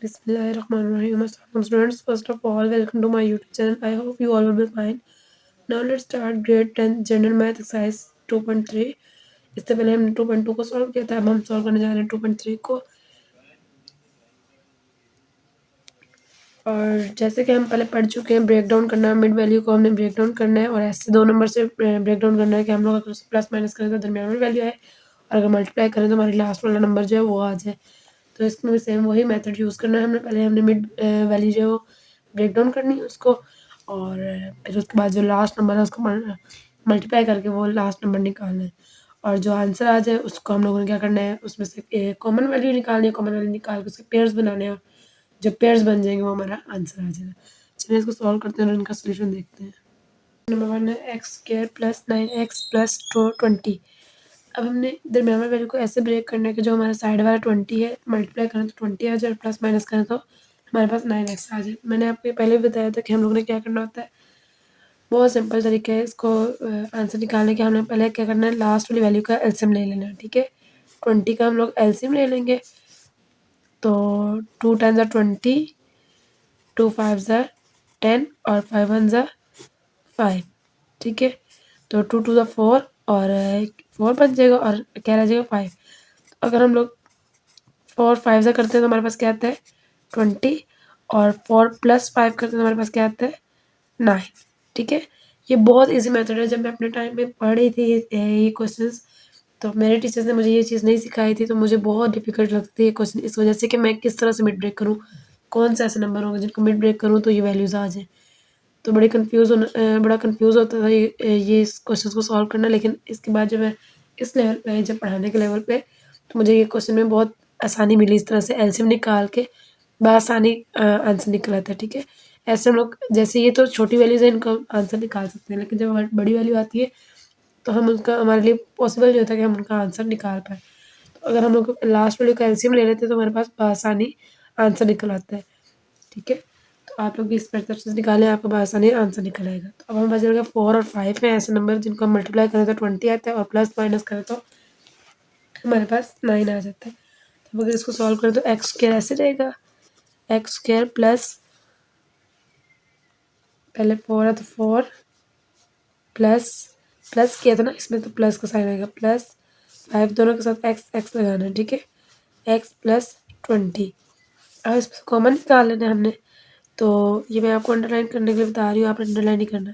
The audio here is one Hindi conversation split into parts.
Bismillahirrahmanirrahim. Assalamualaikum students. First of all, welcome to my YouTube channel. I hope you all will be fine. Now let's start grade 10 general math exercise 2.3. इससे पहले हमने 2.2 को सॉल्व किया था, अब हम सॉल्व करने जा रहे हैं 2.3 को। और जैसे कि हम पहले पढ़ चुके हैं, ब्रेक डाउन करना है, मिड वैल्यू को हमने ब्रेक डाउन करना है और ऐसे 2 नंबर से ब्रेक डाउन करना है कि हम लोग अगर प्लस माइनस करें तो दरमियान में वैल्यू आए और अगर मल्टीप्लाई करें तो हमारे लास्ट वाला नंबर जो है वो आ जाए। तो इसमें भी सेम वही मेथड यूज़ करना है। हमने मिड वैल्यू जो है वो ब्रेक डाउन करनी है उसको, और फिर उसके बाद जो लास्ट नंबर है उसको मल्टीप्लाई करके वो लास्ट नंबर निकालना है और जो आंसर आ जाए उसको हम लोगों ने क्या करना है, उसमें से कॉमन वैल्यू निकालनी है। कॉमन वैल्यू निकाल के उसके पेयर्स बनाने हैं, जब पेयर्स बन जाएंगे वो हमारा आंसर आ जाएगा। चलिए इसको सॉल्व करते हैं और इनका सोल्यूशन देखते हैं। नंबर 1 है x square plus 9x plus 20। अब हमने दरमियान वाली वैल्यू को ऐसे ब्रेक करना है कि जो हमारा साइड वाला 20 है मल्टीप्लाई करें तो 20 आ जाए और प्लस माइनस करें तो हमारे पास 9x आ जाए। मैंने आपको पहले भी बताया था कि हम लोगों ने क्या करना होता है। बहुत सिंपल तरीका है इसको आंसर निकालने के। हमने पहले क्या करना है, लास्ट वाली वैल्यू का एलसीएम ले लेना है। ठीक है, 20 का हम लोग एलसीएम ले लेंगे। तो 2 टाइम्स आर 20, 2 5 ज़ा 10 और 5 1 ज़ा 5। ठीक है, तो 2 2 ज़ा 4 और 4 बच जाएगा और क्या रह जाएगा 5। अगर हम लोग 4 5 ज़ा करते हैं तो हमारे पास क्या आता है 20 और 4 प्लस 5 करते हैं तो हमारे पास क्या आता है 9। ठीक है, ये बहुत इजी मेथड है। जब मैं अपने टाइम में पढ़ रही थी ये क्वेश्चंस, तो मेरे टीचर्स ने मुझे ये चीज़ नहीं सिखाई थी, तो मुझे बहुत डिफिकल्ट लगती थी ये क्वेश्चन, इस वजह से कि मैं किस तरह से मिड ब्रेक करूँ, कौन सा ऐसे नंबर होंगे जिनको मिड ब्रेक करूँ तो ये वैल्यूज़ आ जाए। तो बड़ा कंफ्यूज होता था ये इस क्वेश्चन को सॉल्व करना। लेकिन इसके बाद जब मैं इस लेवल पे, जब पढ़ाने के लेवल पे, तो मुझे ये क्वेश्चन में बहुत आसानी मिली। इस तरह से एलसीएम निकाल के बआसानी आंसर निकल आता है। ठीक है, ऐसे हम लोग, जैसे ये तो छोटी वैल्यूज़ है, इनका आंसर निकाल सकते हैं, लेकिन जब बड़ी वैल्यू आती है तो हम उनका, हमारे लिए पॉसिबल नहीं होता कि हम उनका आंसर निकाल पाएँ। तो अगर हम लोग लास्ट वैल्यू का एलसीएम ले लेते हैं तो हमारे पास बआसानी आंसर निकल आता है। ठीक है, तो आप लोग भी इस मेथड से निकालें, आपको बआसानी आंसर निकल आएगा। तो अब हम बच जाएगा 4 और 5 हैं ऐसे नंबर जिनको हम मल्टीप्लाई करें तो 20 आता है और प्लस माइनस करें तो हमारे पास 9 आ जाता है। तो अगर इसको सॉल्व करें तो एक्स स्क्वायर ऐसे रहेगा, एक्स स्क्वायर प्लस, पहले 4 है तो 4 प्लस, प्लस किया था ना इसमें तो प्लस का साइन आएगा, प्लस 5 दोनों के साथ एक्स एक्स लगाना है। ठीक है, एक्स प्लस 20। अब इसमें कॉमन निकाल लेना है हमने, तो ये मैं आपको अंडरलाइन करने के लिए बता रही हूँ, आप अंडरलाइन नहीं करना।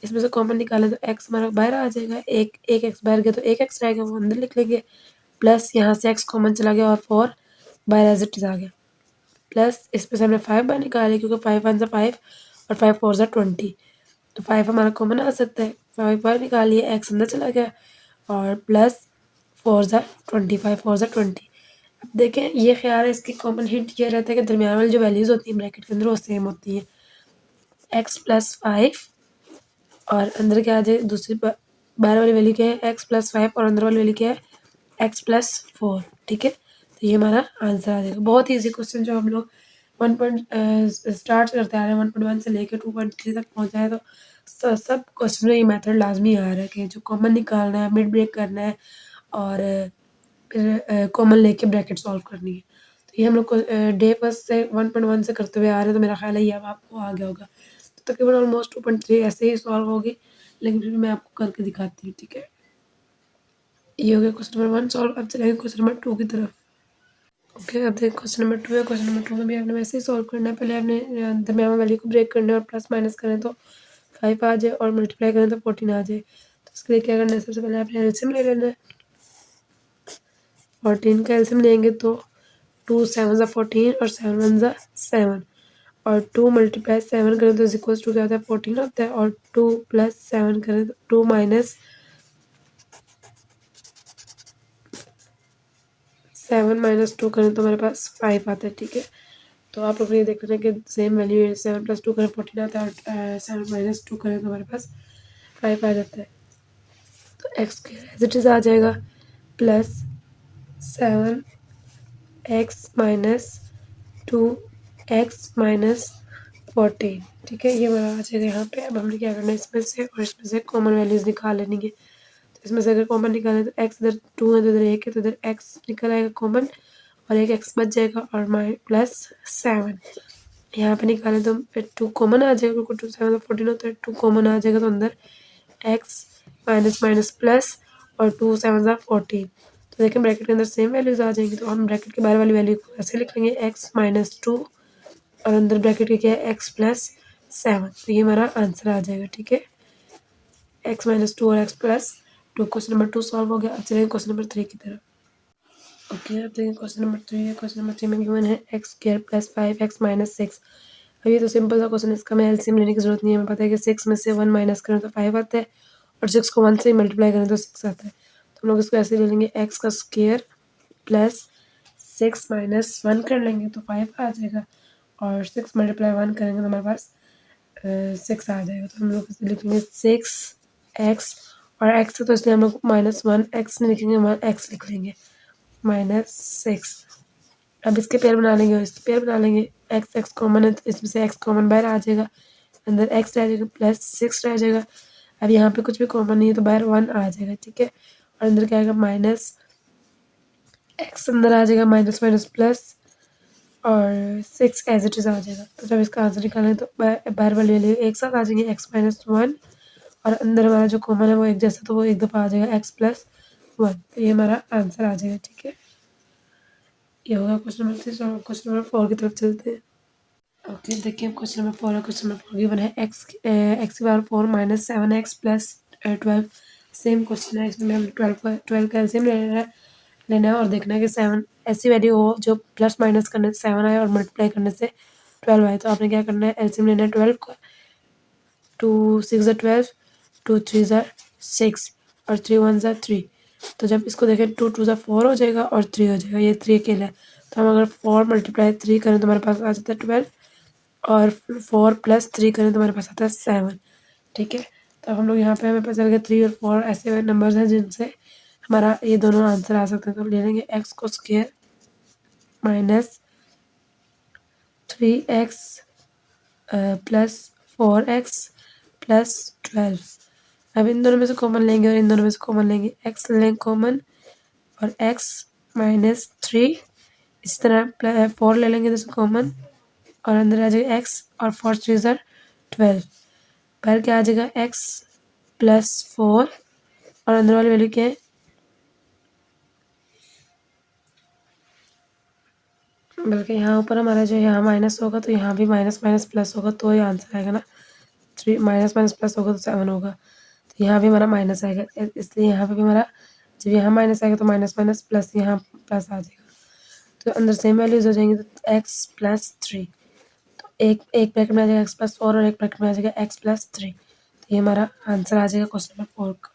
इसमें से कॉमन निकालें तो एक्स हमारा बाहर आ जाएगा, एक एक एक्स बाहर गया तो एक एक्स रहेगा, वो अंदर लिख लेंगे। प्लस यहाँ से एक्स कॉमन चला गया और 4 बाहर एज इट इज आ गया। प्लस इसमें से हमने 5 बाहर निकाले क्योंकि 5 1 ज़ा 5 और 5 4 ज़ा 20, तो 5 हमारा कॉमन आ सकता है। 5 बाहर निकालिए, एक्स अंदर चला गया और प्लस 4 ज़ा 20, 5 4 ज़ा 20। अब देखें, ये ख्याल है, इसकी कॉमन हिंट ये रहता है कि दरमियान वाली जो वैल्यूज़ होती हैं ब्रैकेट के अंदर वो सेम होती हैं। एक्स प्लस 5 और अंदर क्या आ जाए, दूसरी बाहर वाली वैल्यू क्या है एक्स प्लस 5 और अंदर वाली वैल्यू क्या है एक्स प्लस 4। ठीक है, तो ये हमारा आंसर आ जाएगा। बहुत ही ईजी क्वेश्चन जो हम लोग स्टार्ट करते आ रहे हैं 1.1 से लेकर 2.3 तक पहुँचा है, तो सब क्वेश्चन में ये मेथड लाजमी आ रहा है कि जो कॉमन निकालना है, मिड ब्रेक करना है और फिर कॉमन लेके ब्रैकेट सॉल्व करनी है। तो ये हम लोग को डे फर्स्ट से 1.1 से करते हुए आ रहे हैं, तो मेरा ख्याल है ये अब आपको आ गया होगा। तो तकरीबन ऑलमोस्ट 2.3 ऐसे ही सॉल्व होगी, लेकिन फिर मैं आपको करके दिखाती हूँ। ठीक है, ये हो गया क्वेश्चन नंबर 1 सॉल्व। अब चलेंगे क्वेश्चन नंबर 2 की तरफ। ओके, अब देखिए क्वेश्चन नंबर 2 है। क्वेश्चन नंबर 2 में भी आपने वैसे ही सॉल्व करना है। पहले आपने दरमियान वैल्यू को ब्रेक करना है और प्लस माइनस करें तो 5 आ जाए और मल्टीप्लाई करें तो 14 आ जाए। तो इसके लिए क्या करना है, सबसे पहले आपने एलसीएम ले लेना है। 14 का एलसीएम लेंगे तो 2 7 ज़ा 14 और 7 1 ज़ा 7 और 2 मल्टीप्लाई 7 करें तो इज इक्वल्स टू क्या होता है 14 होता है, और 2 प्लस 7 करें तो 2 माइनस 7 माइनस 2 करें तो हमारे पास 5 आता है। ठीक है, तो आप लोग ये देख रहे हैं कि सेम वैल्यू है, 7 प्लस 2 करें 14 आता है और 7 माइनस 2 करें तो हमारे पास 5 आ जाता है। तो x square as it is आ जाएगा plus 7 x minus 2 x minus 14। ठीक है, ये हमारा आ जाएगा यहाँ पे। अब हमने क्या करना है, इसमें से और इसमें से कॉमन वैल्यूज़ निकाल लेनी है। तो इसमें से अगर कॉमन निकालें तो एक्स इधर 2 है तो इधर 1 है, तो इधर एक्स निकल आएगा कॉमन और एक एक्स बच जाएगा और +7 यहाँ पे निकालें तो 2 कॉमन आ जाएगा, क्योंकि 2 7 तो 14 होता है, 2 कॉमन आ जाएगा तो अंदर एक्स माइनस माइनस प्लस और 2 7 ज़ा 14। तो देखें ब्रैकेट के अंदर सेम वैल्यूज आ जाएंगी, तो हम ब्रैकेट के बाहर वाली वैल्यू को ऐसे लिख लेंगे x-2 और अंदर ब्रैकेट के क्या है x+7। तो ये हमारा आंसर आ जाएगा। ठीक है, x-2 और x+2। क्वेश्चन नंबर 2 सॉल्व हो गया। अब चलेंगे क्वेश्चन नंबर 3 की तरफ। ओके, अब देखिए क्वेश्चन नंबर 3 है। क्वेश्चन नंबर 3 में गिवन है x² + 5x-6। अब ये तो सिंपल सा क्वेश्चन है, इसका हमें एलसीएम लेने की जरूरत नहीं है। हमें पता है कि 6 में से 1 माइनस करें तो 5 आता है और 6 को 1 से मल्टीप्लाई करें तो 6 आता है। तो हम लोग इसको ऐसे ले लेंगे, x का स्क्वायर प्लस 6 माइनस 1 कर लेंगे तो 5 आ जाएगा और 6 मल्टीप्लाई 1 करेंगे तो हमारे पास 6 आ जाएगा। तो हम लोग इसे लिखेंगे 6x और x है तो इसलिए हम लोग -1 x नहीं लिखेंगे, x लिख लेंगे -6। अब इसके पेयर बना लेंगे और इसके पेयर बना लेंगे। x कॉमन है तो इसमें से x कॉमन बाहर आ जाएगा, अंदर x रह जाएगा +6 रह जाएगा। अब यहाँ पे कुछ भी कॉमन नहीं है तो बाहर 1 आ जाएगा। ठीक है, और अंदर क्या आएगा -x अंदर आ जाएगा, माइनस माइनस प्लस और 6 एज इट इज़ आ जाएगा। तो जब इसका आंसर निकालें तो बाहर वाली वैल्यू एक साथ आ जाएंगे, x-1 और अंदर हमारा जो कॉमन है वो एक जैसा, तो वो एक दफ़ा आ जाएगा x+1। तो ये हमारा आंसर आ जाएगा। ठीक है, ये होगा क्वेश्चन नंबर 3। तो क्वेश्चन नंबर 4 की तरफ चलते हैं। ओके, देखिए क्वेश्चन नंबर 4 है। क्वेश्चन नंबर 4 गिवन है x⁴ - 7x + 12। सेम क्वेश्चन है, इसमें हम 12 का एलसीएम लेना है और देखना है कि 7 ऐसी वैल्यू हो जो प्लस माइनस करने से 7 आए और मल्टीप्लाई करने से 12 आए। तो आपने क्या करना है, एलसीएम लेना है 12 का। 2 6 ज़ा 12, 2 3 ज़ा 6 और 3 1 ज़ा 3। तो जब इसको देखें 2 2 ज़ा 4 हो जाएगा और 3 हो जाएगा, ये 3 अकेला है। तो हम अगर 4 × 3 करें तो हमारे पास आ जाता है 12 और 4 + 3 करें तो हमारे पास आता है 7। ठीक है, तो हम लोग यहाँ पे हमें पता चल गया 3 और 4 ऐसे नंबर्स हैं जिनसे हमारा ये दोनों आंसर आ सकते हैं। तो हम ले लेंगे x को स्क्वायर -3x + 4x + 12। अब इन दोनों में से कॉमन लेंगे और इन दोनों में से कॉमन लेंगे, x ले लेंगे कॉमन और x -3, इसी तरह 4 ले लेंगे जैसे कॉमन और अंदर आ जाएगा x और 4 3 ज़ा 12। बाहर क्या आ जाएगा x+4 और अंदर वाली वैल्यू क्या है, बल्कि यहाँ ऊपर हमारा जो यहाँ माइनस होगा तो यहाँ भी माइनस माइनस प्लस होगा तो ये आंसर आएगा ना। 3 माइनस माइनस प्लस होगा तो 7 होगा, तो यहाँ भी हमारा माइनस आएगा, इसलिए यहाँ पे भी हमारा जब यहाँ माइनस आएगा तो माइनस माइनस प्लस यहाँ प्लस आ जाएगा। तो अंदर सेम वैल्यूज हो जाएंगी, तो x+3। तो एक एक ब्रैकेट में आ जाएगा x+4 और एक ब्रैकेट में आ जाएगा x+3। तो ये हमारा आंसर आ जाएगा क्वेश्चन नंबर 4 का।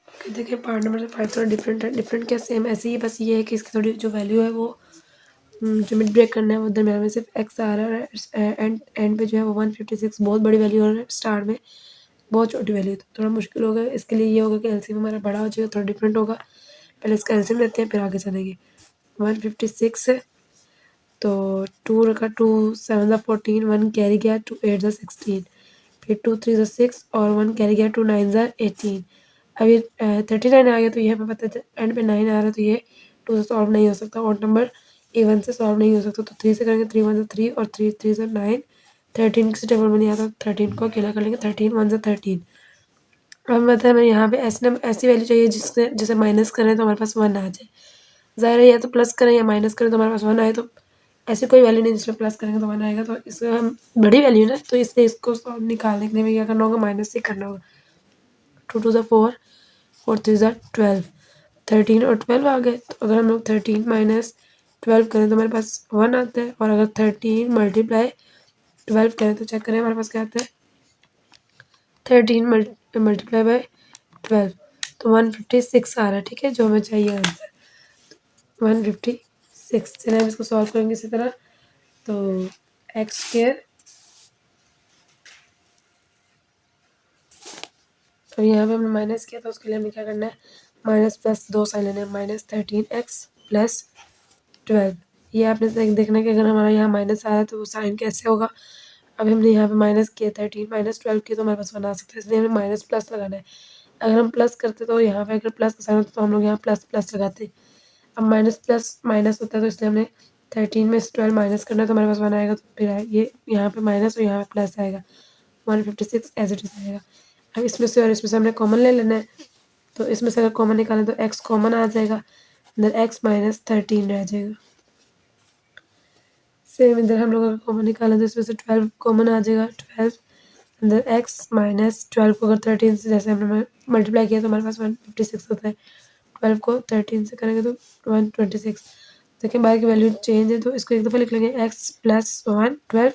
ओके, देखिए पार्ट नंबर 5 थोड़ा डिफरेंट है। डिफरेंट क्या, सेम ऐसे ही, बस ये है कि इसकी थोड़ी जो वैल्यू है वो जो मिड ब्रेक करना है वो दरम्यान में सिर्फ एक्स आ रहा है और एंड पे जो है वो 156 बहुत बड़ी वैल्यू और स्टार्ट में बहुत छोटी वैल्यू। तो थोड़ा मुश्किल होगा, इसके लिए ये होगा कि एलसीएम हमारा बड़ा हो जाएगा, थोड़ा डिफरेंट होगा। पहले इसका एलसीएम लेते हैं फिर आगे चलेंगे। 156 है तो 2 रखा, 2 7 ज़ा 14, 1 कैरी गया, 2 8 ज़ा 16, फिर 2 3 ज़ा 6 और 1 कैरी गया, 2 9 ज़ा 18। अब ये 39 आ गया तो ये हमें पता है एंड पे 9 आ रहा है, तो ये 2 से सॉल्व नहीं हो सकता, ऑड नंबर A1 से सॉल्व नहीं हो सकता। तो 3 से करेंगे, 3 1 ज़ा 3 और 3 3 ज़ा 9। 13 किसी टेबल में नहीं आता, 13 को अकेला कर लेंगे, 13 1 ज़ा 13। अब हमें पता है हमें यहाँ पे ऐसी वैल्यू चाहिए जिससे जैसे माइनस करें तो हमारे पास 1 आ जाए। ज़ाहिर है या तो प्लस करें या माइनस करें तो हमारे पास 1 आए, तो ऐसी कोई वैल्यू नहीं जिसमें प्लस करेंगे तो 1 आएगा। तो इसमें हम बड़ी वैल्यू ना, तो इसलिए इसको सॉल्व निकालने के लिए क्या करना होगा, माइनस से करना होगा। 2 2 ज़ा 4, 4 3 ज़ा 12, 13 और 12 आ गए। तो अगर हम लोग 13 माइनस 12 करें तो हमारे पास 1 आता है, और अगर 13 मल्टीप्लाई 12 करें तो चेक करें हमारे पास क्या आता है, 13 मल्टीप्लाई बाय 12 तो 156 आ रहा है। ठीक है, जो हमें चाहिए आंसर 156। चलिए हम इसको सॉल्व करेंगे इसी तरह। तो x², अब यहाँ पे हमने माइनस किया तो उसके लिए हमें क्या करना है, माइनस प्लस 2 साइन लेना है, -13x + 12। ये आपने देखना है कि अगर हमारा यहाँ माइनस आ रहा है तो वो साइन कैसे होगा। अब हमने यहाँ पे माइनस किया, 13 माइनस 12 किया तो हमारे पास 1 आ सकता है, इसलिए हमें माइनस प्लस लगाना है। अगर हम प्लस करते तो यहाँ पे अगर प्लस का साइन होता तो हम लोग यहाँ प्लस प्लस लगाते। अब माइनस प्लस माइनस होता है तो इसलिए हमने 13 में से 12 माइनस करना है तो हमारे पास 1 आएगा, तो फिर ये यहाँ पे माइनस और यहाँ पे प्लस आएगा, 156 एज इट इज़ आएगा। अब इसमें से और इसमें से हमने कॉमन ले लेना है, तो इसमें से अगर कॉमन निकालें तो x कॉमन आ जाएगा, अंदर x माइनस 13 रह जाएगा। सेम इधर हम लोग अगर कॉमन निकालें तो इसमें से 12 कॉमन आ जाएगा, 12 अंदर x माइनस 12 को अगर 13 से जैसे हमने मल्टीप्लाई किया तो हमारे पास 156 होता है, 12 को 13 से करेंगे तो 126। देखिए बाहर की वैल्यू चेंज है तो इसको एक दफ़ा लिख लेंगे x प्लस 1 12,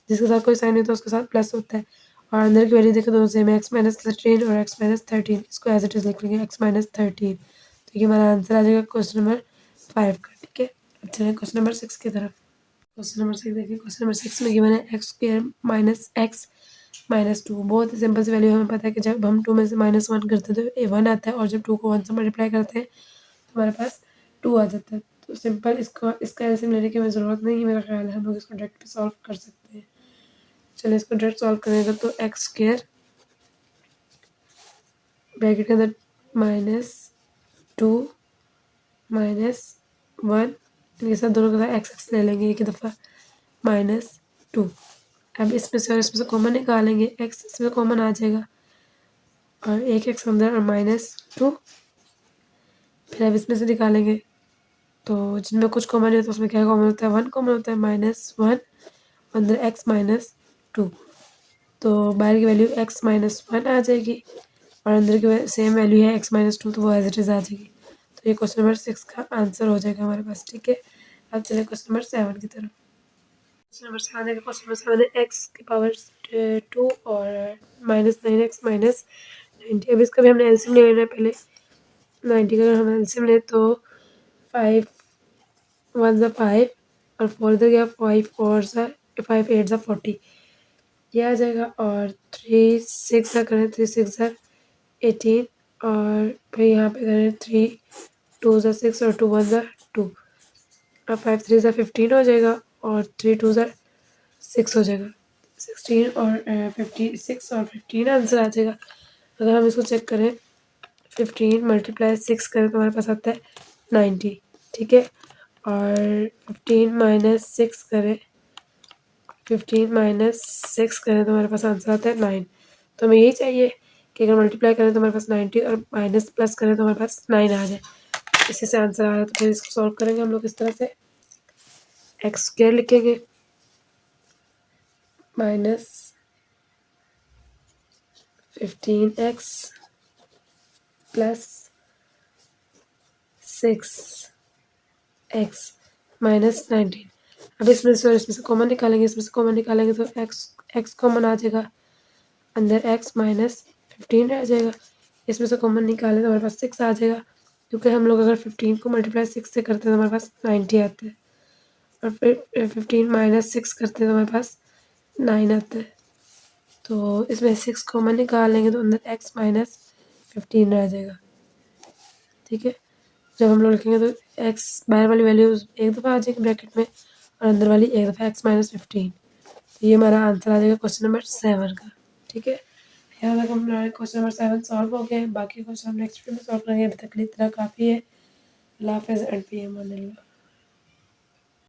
जिसके साथ कोई साइन नहीं तो उसके साथ प्लस होता है, और अंदर की वैल्यू देखें दोनों सेम है, x माइनस 13 और x माइनस 13, इसको एज इट इज़ लिख लेंगे x माइनस 13। तो ये हमारा आंसर आ जाएगा क्वेश्चन नंबर 5 का। ठीक है, अब चलें क्वेश्चन नंबर 6 की तरफ। क्वेश्चन नंबर 6 देखिए, क्वेश्चन नंबर 6 में गिवन है x square minus x minus 2। बहुत ही सिंपल सी वैल्यू हमें पता है कि जब हम 2 में से माइनस 1 करते हैं तो ये 1 आता है, और जब 2 को 1 से मल्टीप्लाई करते हैं तो हमारे पास 2 आ जाता है। तो सिंपल इसका एलसीएम लेने की हमें ज़रूरत नहीं है, मेरा ख्याल है हम लोग इसको डायरेक्ट सॉल्व कर सकते हैं। चलिए इसको डायरेक्ट सॉल्व करेंगे तो एक्स स्क्वायर ब्रैकेट के अंदर माइनस 2 माइनस 1, इनके साथ दोनों के साथ एक्स ले लेंगे एक ही दफ़ा, माइनस 2। अब इसमें से और इसमें से कॉमन निकालेंगे, एक्स इसमें कॉमन आ जाएगा और एक एक्स अंदर और माइनस 2। फिर अब इसमें से निकालेंगे तो जिनमें कुछ कॉमन है तो उसमें क्या कॉमन होता है, 1 कॉमन होता है, माइनस 1 अंदर एक्स माइनस 2। तो बाहर की वैल्यू एक्स माइनस 1 आ जाएगी और अंदर की सेम वैल्यू है एक्स माइनस 2, तो वो एज इट इज़ आ जाएगी। तो ये क्वेश्चन नंबर 6 का आंसर हो जाएगा हमारे पास। ठीक है, अब चलिए क्वेश्चन नंबर 7 की तरफ। क्वेश्चन नंबर 7 है, क्वेश्चन नंबर 7 है एक्स की पावर 2 और माइनस 9x माइनस 90। अब इसका भी हमने एलसीएम ले लेना है पहले। 90 का अगर हम एलसीएम लें तो 5 1 ज़ा 5 और 4 इधर गया, 5 4 ज़ा 5 8 ज़ा 40 ये आ जाएगा, और 3 6 ज़ा करें 3 6 ज़ा 18, और फिर यहाँ पे करें 3 2 ज़ा 6 और 2 1 ज़ा 2। अब 5 3 ज़ा 15 हो जाएगा और 3 2 ज़ा 6 हो जाएगा, 16 और 56 और 15 आंसर आ जाएगा। अगर हम इसको चेक करें 15 मल्टीप्लाई 6 करें तो हमारे पास आता है 90। ठीक है, और 15 माइनस 6 करें, 15 माइनस 6 करें तो हमारे पास आंसर आता है 9। तो हमें यही चाहिए कि अगर मल्टीप्लाई करें तो हमारे पास 90 और माइनस प्लस करें तो हमारे पास 9 आ जाए। इसी से आंसर आ रहा है, तो फिर इसको सॉल्व करेंगे हम लोग इस तरह से। एक्स स्क्वायर लिखेंगे minus 15x plus 6x minus 19। अब इसमें से और इसमें से कॉमन निकालेंगे, इसमें से कॉमन निकालेंगे तो x कॉमन आ जाएगा, अंदर x माइनस 15 रह जाएगा। इसमें से कॉमन निकालें तो हमारे पास 6 आ जाएगा, क्योंकि हम लोग अगर 15 को मल्टीप्लाई 6 से करते हैं तो हमारे पास 90 आता है, और फिर 15 माइनस 6 करते हैं तो हमारे पास 9 आता है। तो इसमें 6 कॉमन निकाल लेंगे तो अंदर x माइनस 15 रह जाएगा। ठीक है, जब हम लोग लिखेंगे तो x बाहर वाली वैल्यू एक दफ़ा आ जाएगी ब्रैकेट में और अंदर वाली एक दफ़ा x माइनस 15। तो ये हमारा आंसर आ जाएगा क्वेश्चन नंबर 7 का। ठीक है, यहाँ तक हमारे क्वेश्चन नंबर 7 सॉल्व हो गए हैं, बाकी क्वेश्चन हम नेक्स्ट वीडियो में सॉल्व करेंगे। अभी तक के लिए इतना काफ़ी है। अल्लाह हाफ़िज़ एंड फ़ी अमान अल्लाह।